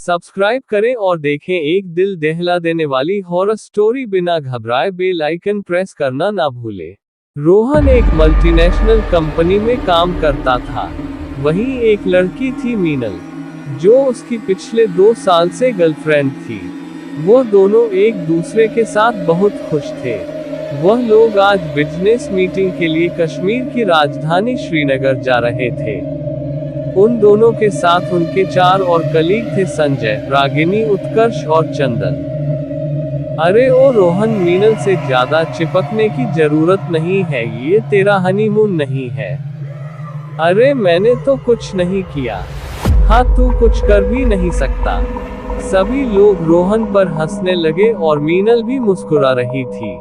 Subscribe करें और देखें एक दिल दहला देने वाली हॉरर स्टोरी। बिना घबराए बेल आइकन प्रेस करना ना भूलें। रोहन एक मल्टीनेशनल कंपनी में काम करता था। वहीं एक लड़की थी मीनल, जो उसकी पिछले 2 साल से गर्लफ्रेंड थी। वो दोनों एक दूसरे के साथ बहुत खुश थे। वह लोग आज बिजनेस मीटिंग के लिए कश्मीर की राजधानी श्रीनगर जा रहे थे। उन दोनों के साथ उनके 4 और कलीग थे, संजय, रागिनी, उत्कर्ष और चंदन। अरे ओ रोहन, मीनल से ज्यादा चिपकने की जरूरत नहीं है, ये तेरा हनीमून नहीं है। अरे मैंने तो कुछ नहीं किया। हाँ, तू कुछ कर भी नहीं सकता। सभी लोग रोहन पर हंसने लगे और मीनल भी मुस्कुरा रही थी।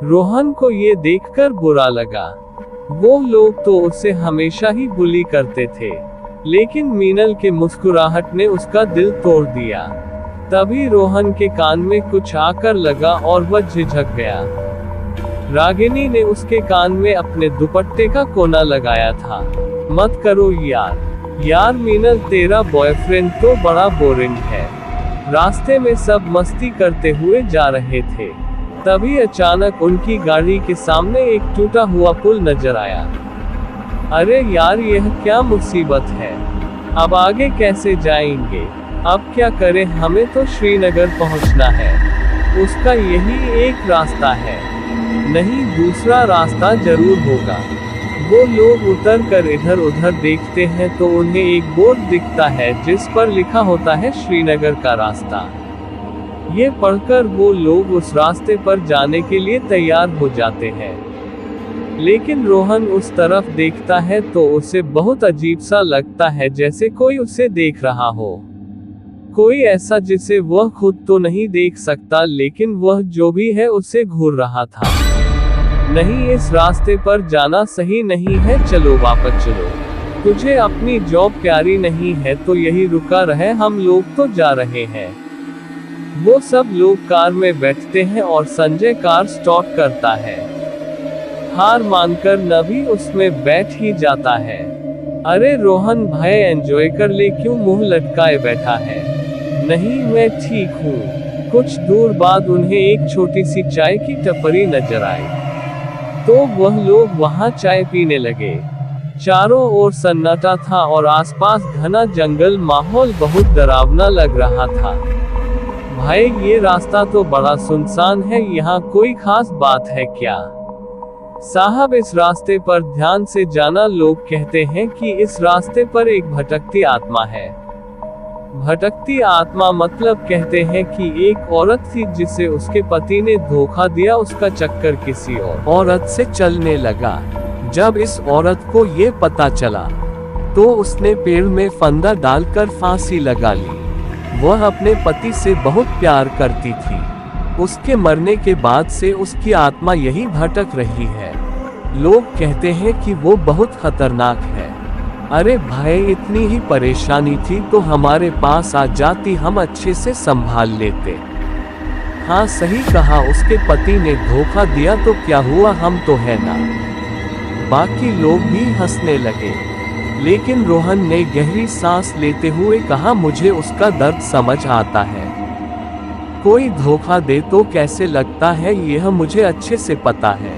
रोहन को ये देखकर बुरा लगा। वो लोग तो उसे हमेशा ही बुली करते थे, लेकिन मीनल के मुस्कुराहट ने उसका दिल तोड़ दिया। तभी रोहन के कान में कुछ आकर लगा और वह झिझक गया। रागिनी ने उसके कान में अपने दुपट्टे का कोना लगाया था। मत करो यार मीनल, तेरा बॉयफ्रेंड तो बड़ा बोरिंग है। रास्ते में सब मस्ती करते हुए जा रहे थे। तभी अचानक उनकी गाड़ी के सामने एक टूटा हुआ पुल नजर आया। अरे यार, यह क्या मुसीबत है। अब आगे कैसे जाएंगे? अब क्या करें, हमें तो श्रीनगर पहुंचना है। उसका यही एक रास्ता है। नहीं, दूसरा रास्ता जरूर होगा। वो लोग उतर कर इधर उधर देखते हैं तो उन्हें एक बोर्ड दिखता है जिस पर लिखा होता है श्रीनगर का रास्ता। ये पढ़कर वो लोग उस रास्ते पर जाने के लिए तैयार हो जाते हैं। लेकिन रोहन उस तरफ देखता है तो उसे बहुत अजीब सा लगता है, जैसे कोई उसे देख रहा हो। कोई ऐसा जिसे वह खुद तो नहीं देख सकता, लेकिन वह जो भी है उसे घूर रहा था। नहीं, इस रास्ते पर जाना सही नहीं है, चलो वापस चलो। तुझे अपनी जॉब प्यारी नहीं है तो यही रुका रहे, हम लोग तो जा रहे हैं। वो सब लोग कार में बैठते हैं और संजय कार स्टार्ट करता है। हार मानकर नभी उसमें बैठ ही जाता है। अरे रोहन भाई, एंजॉय कर ले, क्यों मुंह लटकाए बैठा है? नहीं, मैं ठीक हूँ। कुछ दूर बाद उन्हें एक छोटी सी चाय की टपरी नजर आई, तो वह लोग वहां चाय पीने लगे। चारों ओर सन्नाटा था और आसपास घना जंगल। माहौल बहुत डरावना लग रहा था। भाई, ये रास्ता तो बड़ा सुनसान है, यहाँ कोई खास बात है क्या? साहब, इस रास्ते पर ध्यान से जाना, लोग कहते हैं कि इस रास्ते पर एक भटकती आत्मा है। भटकती आत्मा मतलब कहते हैं कि एक औरत थी जिसे उसके पति ने धोखा दिया, उसका चक्कर किसी और औरत से चलने लगा। जब इस औरत को ये पता चला तो उसने पेड़ में फंदा डालकर फांसी लगा ली। वह अपने पति से बहुत प्यार करती थी। उसके मरने के बाद से उसकी आत्मा यही भटक रही है। लोग कहते हैं कि वो बहुत खतरनाक है। अरे भाई, इतनी ही परेशानी थी तो हमारे पास आ जाती, हम अच्छे से संभाल लेते। हाँ, सही कहा, उसके पति ने धोखा दिया तो क्या हुआ, हम तो है ना। बाकी लोग भी हंसने लगे, लेकिन रोहन ने गहरी सांस लेते हुए कहा, मुझे उसका दर्द समझ आता है। कोई धोखा दे तो कैसे लगता है, यह मुझे अच्छे से पता है।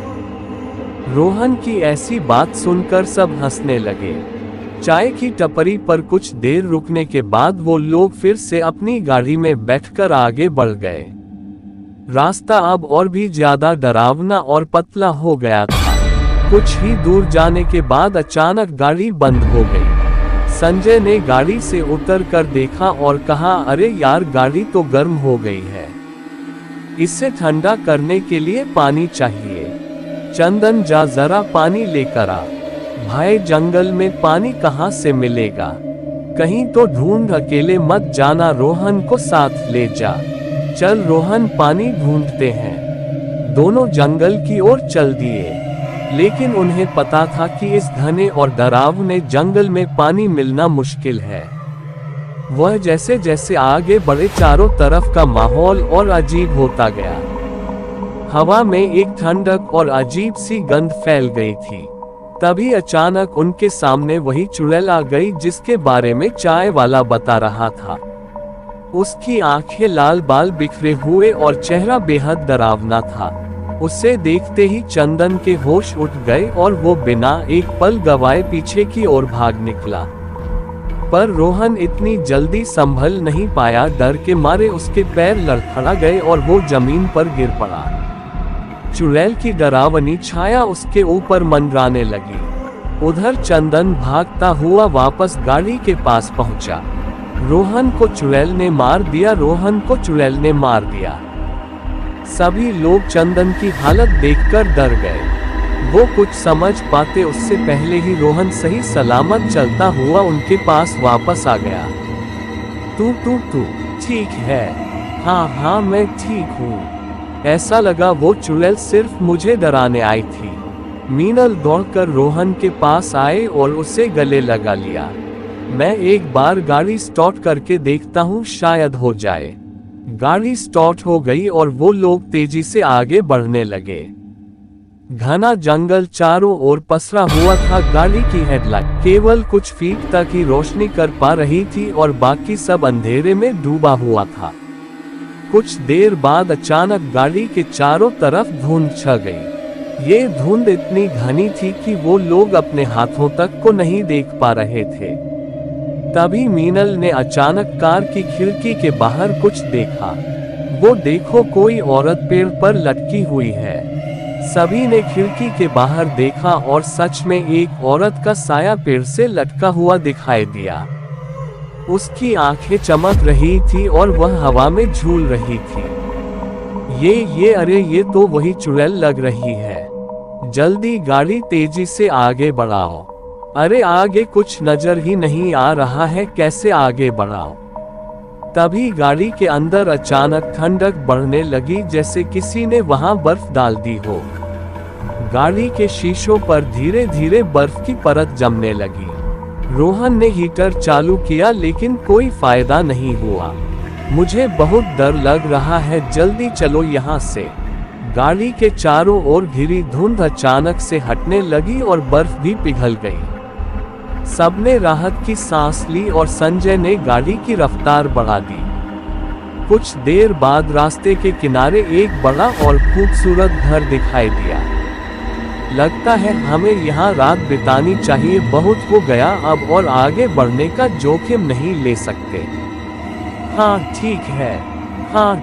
रोहन की ऐसी बात सुनकर सब हंसने लगे। चाय की टपरी पर कुछ देर रुकने के बाद वो लोग फिर से अपनी गाड़ी में बैठकर आगे बढ़ गए। रास्ता अब और भी ज्यादा डरावना और पतला हो गया था। कुछ ही दूर जाने के बाद अचानक गाड़ी बंद हो गई। संजय ने गाड़ी से उतरकर देखा और कहा, अरे यार, गाड़ी तो गर्म हो गई है। इसे ठंडा करने के लिए पानी चाहिए। चंदन, जा जरा पानी लेकर आ। भाई, जंगल में पानी कहाँ से मिलेगा? कहीं तो ढूंढ, अकेले मत जाना, रोहन को साथ ले जा। चल रोहन, पानी ढूंढते हैं। दोनों जंगल की ओर चल दिए, लेकिन उन्हें पता था कि इस घने और डरावने जंगल में पानी मिलना मुश्किल है। वह जैसे जैसे आगे बढ़े, चारों तरफ का माहौल और अजीब होता गया। हवा में एक ठंडक और अजीब सी गंध फैल गई थी। तभी अचानक उनके सामने वही चुड़ैल आ गई जिसके बारे में चाय वाला बता रहा था। उसकी आंखें लाल, बाल बिखरे हुए और चेहरा बेहद डरावना था। उसे देखते ही चंदन के होश उठ गए और वो बिना एक पल गवाए पीछे की ओर भाग निकला। पर रोहन इतनी जल्दी संभल नहीं पाया। डर के मारे उसके पैर लड़खड़ा गए और वो जमीन पर गिर पड़ा। चुड़ैल की डरावनी छाया उसके ऊपर मंडराने लगी। उधर चंदन भागता हुआ वापस गाड़ी के पास पहुंचा। रोहन को चुड़ैल ने मार दिया, रोहन को चुड़ैल ने मार दिया। सभी लोग चंदन की हालत देखकर डर गए। वो कुछ समझ पाते उससे पहले ही रोहन सही सलामत चलता हुआ उनके पास वापस आ गया। तू ठीक है? हाँ मैं ठीक हूँ। ऐसा लगा वो चुड़ैल सिर्फ मुझे डराने आई थी। मीनल दौड़कर रोहन के पास आए और उसे गले लगा लिया। मैं एक बार गाड़ी स्टार्ट करके देखता हूँ, शायद हो जाए। गाड़ी स्टार्ट हो गई और वो लोग तेजी से आगे बढ़ने लगे। घना जंगल चारों ओर पसरा हुआ था। गाड़ी की हेडलाइट केवल कुछ फीट तक ही रोशनी कर पा रही थी और बाकी सब अंधेरे में डूबा हुआ था। कुछ देर बाद अचानक गाड़ी के चारों तरफ धुंध छा गई। ये धुंध इतनी घनी थी कि वो लोग अपने हाथों तक को नहीं देख पा रहे थे। तभी मीनल ने अचानक कार की खिड़की के बाहर कुछ देखा। वो देखो, कोई औरत पेड़ पर लटकी हुई है। सभी ने खिड़की के बाहर देखा और सच में एक औरत का साया पेड़ से लटका हुआ दिखाई दिया। उसकी आंखें चमक रही थी और वह हवा में झूल रही थी। अरे ये तो वही चुड़ैल लग रही है। जल्दी गाड़ी तेजी से आगे बढ़ाओ। अरे आगे कुछ नजर ही नहीं आ रहा है, कैसे आगे बढ़ाओ? तभी गाड़ी के अंदर अचानक ठंडक बढ़ने लगी, जैसे किसी ने वहां बर्फ डाल दी हो। गाड़ी के शीशों पर धीरे धीरे बर्फ की परत जमने लगी। रोहन ने हीटर चालू किया लेकिन कोई फायदा नहीं हुआ। मुझे बहुत डर लग रहा है, जल्दी चलो यहाँ से। गाड़ी के चारों ओर घिरी धुंध अचानक से हटने लगी और बर्फ भी पिघल गई। सबने राहत की सांस ली और संजय ने गाड़ी की रफ्तार बढ़ा दी। कुछ देर बाद रास्ते के किनारे एक बड़ा और खूबसूरत घर दिखाई दिया। लगता है हमें यहाँ रात बितानी चाहिए, बहुत हो गया अब और आगे बढ़ने का जोखिम नहीं ले सकते। हाँ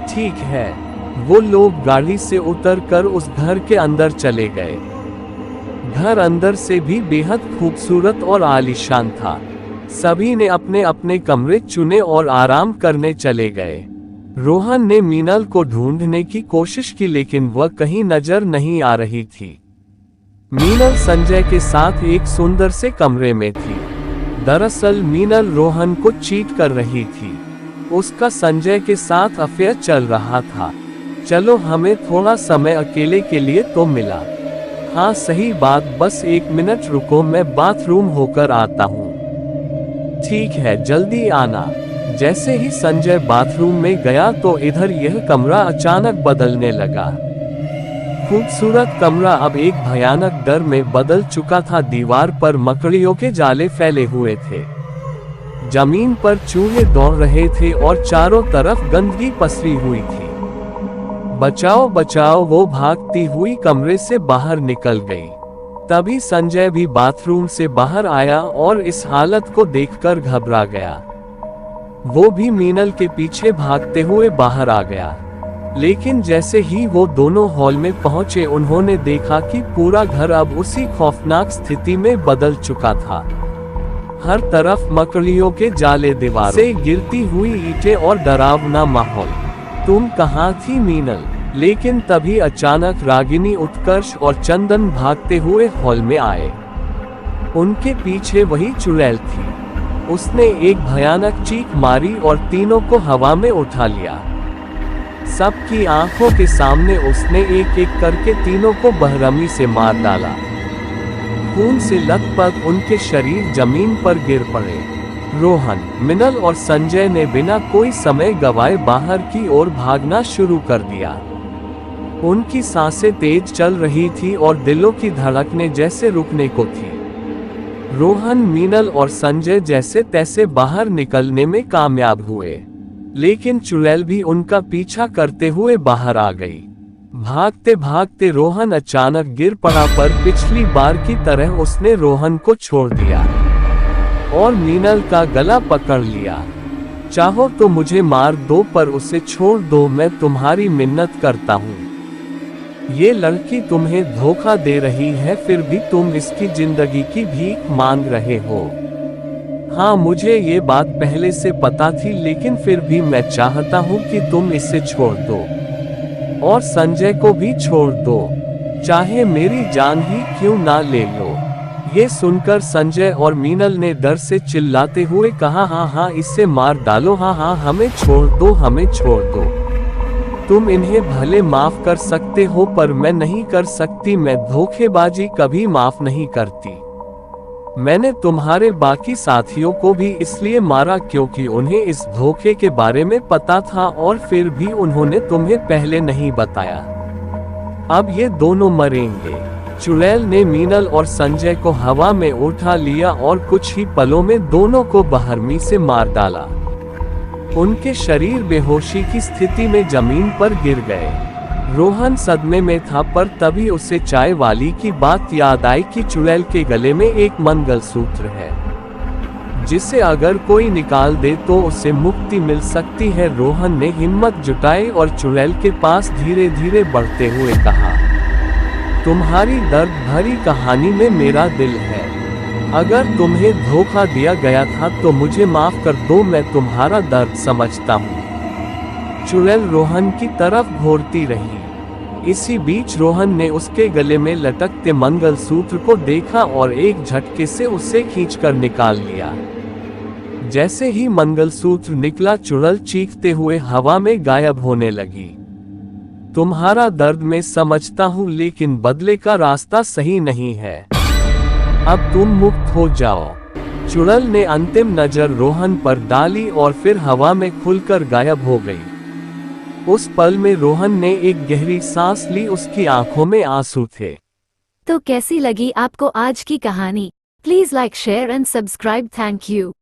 ठीक है। वो लोग गाड़ी से उतरकर उस घर के अंदर चले गए। घर अंदर से भी बेहद खूबसूरत और आलीशान था। सभी ने अपने अपने कमरे चुने और आराम करने चले गए। रोहन ने मीनल को ढूंढने की कोशिश की लेकिन वह कहीं नजर नहीं आ रही थी। मीनल संजय के साथ एक सुंदर से कमरे में थी। दरअसल मीनल रोहन को चीट कर रही थी। उसका संजय के साथ अफेयर चल रहा था। चलो हमें थोड़ा समय अकेले के लिए तो मिला। हाँ सही बात, बस 1 मिनट रुको, मैं बाथरूम होकर आता हूँ। ठीक है, जल्दी आना। जैसे ही संजय बाथरूम में गया तो इधर यह कमरा अचानक बदलने लगा। खूबसूरत कमरा अब एक भयानक डर में बदल चुका था। दीवार पर मकड़ियों के जाले फैले हुए थे। जमीन पर चूहे दौड़ रहे थे और चारों तरफ गंदगी पसरी हुई थी। बचाओ, वो भागती हुई कमरे से बाहर निकल गई। तभी संजय भी बाथरूम से बाहर आया और इस हालत को देखकर घबरा गया। वो भी मीनल के पीछे भागते हुए बाहर आ गया। लेकिन जैसे ही वो दोनों हॉल में पहुंचे उन्होंने देखा कि पूरा घर अब उसी खौफनाक स्थिति में बदल चुका था। हर तरफ मकड़ियों के जाले, दीवारों से गिरती हुई ईंटें और डरावना माहौल। तुम कहाँ थी मीनल? लेकिन तभी अचानक रागिनी, उत्कर्ष और चंदन भागते हुए हॉल में आए। उनके पीछे वही चुड़ैल थी। उसने एक भयानक चीख मारी और तीनों को हवा में उठा लिया। सबकी आंखों के सामने उसने एक एक करके तीनों को बेरहमी से मार डाला। खून से लथपथ उनके शरीर जमीन पर गिर पड़े। रोहन, मिनल और संजय ने बिना कोई समय गवाए बाहर की ओर भागना शुरू कर दिया। उनकी सांसें तेज चल रही थी और दिलों की धड़कनें जैसे रुकने को थी। रोहन, मीनल और संजय जैसे तैसे बाहर निकलने में कामयाब हुए। लेकिन चुड़ैल भी उनका पीछा करते हुए बाहर आ गई। भागते भागते रोहन अचानक गिर पड़ा, पर पिछली बार की तरह उसने रोहन को छोड़ दिया और मीनल का गला पकड़ लिया। चाहो तो मुझे मार दो, पर उसे छोड़ दो, मैं तुम्हारी मिन्नत करता हूँ। ये लड़की तुम्हें धोखा दे रही है, फिर भी तुम इसकी जिंदगी की भीख मांग रहे हो। हाँ, मुझे ये बात पहले से पता थी, लेकिन फिर भी मैं चाहता हूँ कि तुम इसे छोड़ दो और संजय को भी छोड़ दो, चाहे मेरी जान ही क्यों ना ले लो। ये सुनकर संजय और मीनल ने डर से चिल्लाते हुए कहा, हाँ हाँ, इसे मार डालो, हाँ हाँ, हमें छोड़ दो, हमें छोड़ दो। तुम इन्हें भले माफ कर सकते हो, पर मैं नहीं कर सकती। मैं धोखेबाजी कभी माफ नहीं करती। मैंने तुम्हारे बाकी साथियों को भी इसलिए मारा क्योंकि उन्हें इस धोखे के बारे में पता था, और फिर भी उन्होंने तुम्हें पहले नहीं बताया। अब ये दोनों मरेंगे। चुड़ैल ने मीनल और संजय को हवा में उठा लिया और कुछ ही पलों में दोनों को बहरमी से मार डाला। उनके शरीर बेहोशी की स्थिति में जमीन पर गिर गए। रोहन सदमे में था, पर तभी उसे चाय वाली की बात याद आई कि चुड़ैल के गले में एक मंगलसूत्र है, जिसे अगर कोई निकाल दे तो उसे मुक्ति मिल सकती है। रोहन ने हिम्मत जुटाई और चुड़ैल के पास धीरे धीरे बढ़ते हुए कहा, तुम्हारी दर्द भरी कहानी में मेरा दिल है। अगर तुम्हें धोखा दिया गया था तो मुझे माफ कर दो, मैं तुम्हारा दर्द समझता हूँ। चुड़ैल रोहन की तरफ घूरती रही। इसी बीच रोहन ने उसके गले में लटकते मंगलसूत्र को देखा और एक झटके से उसे खींचकर निकाल लिया। जैसे ही मंगलसूत्र निकला, चुड़ैल चीखते हुए हवा में गायब होने लगी। तुम्हारा दर्द मैं समझता हूँ, लेकिन बदले का रास्ता सही नहीं है। अब तुम मुक्त हो जाओ। चुड़ैल ने अंतिम नजर रोहन पर डाली और फिर हवा में खुलकर गायब हो गई। उस पल में रोहन ने एक गहरी सांस ली, उसकी आंखों में आंसू थे। तो कैसी लगी आपको आज की कहानी? Please like, share and subscribe. Thank you.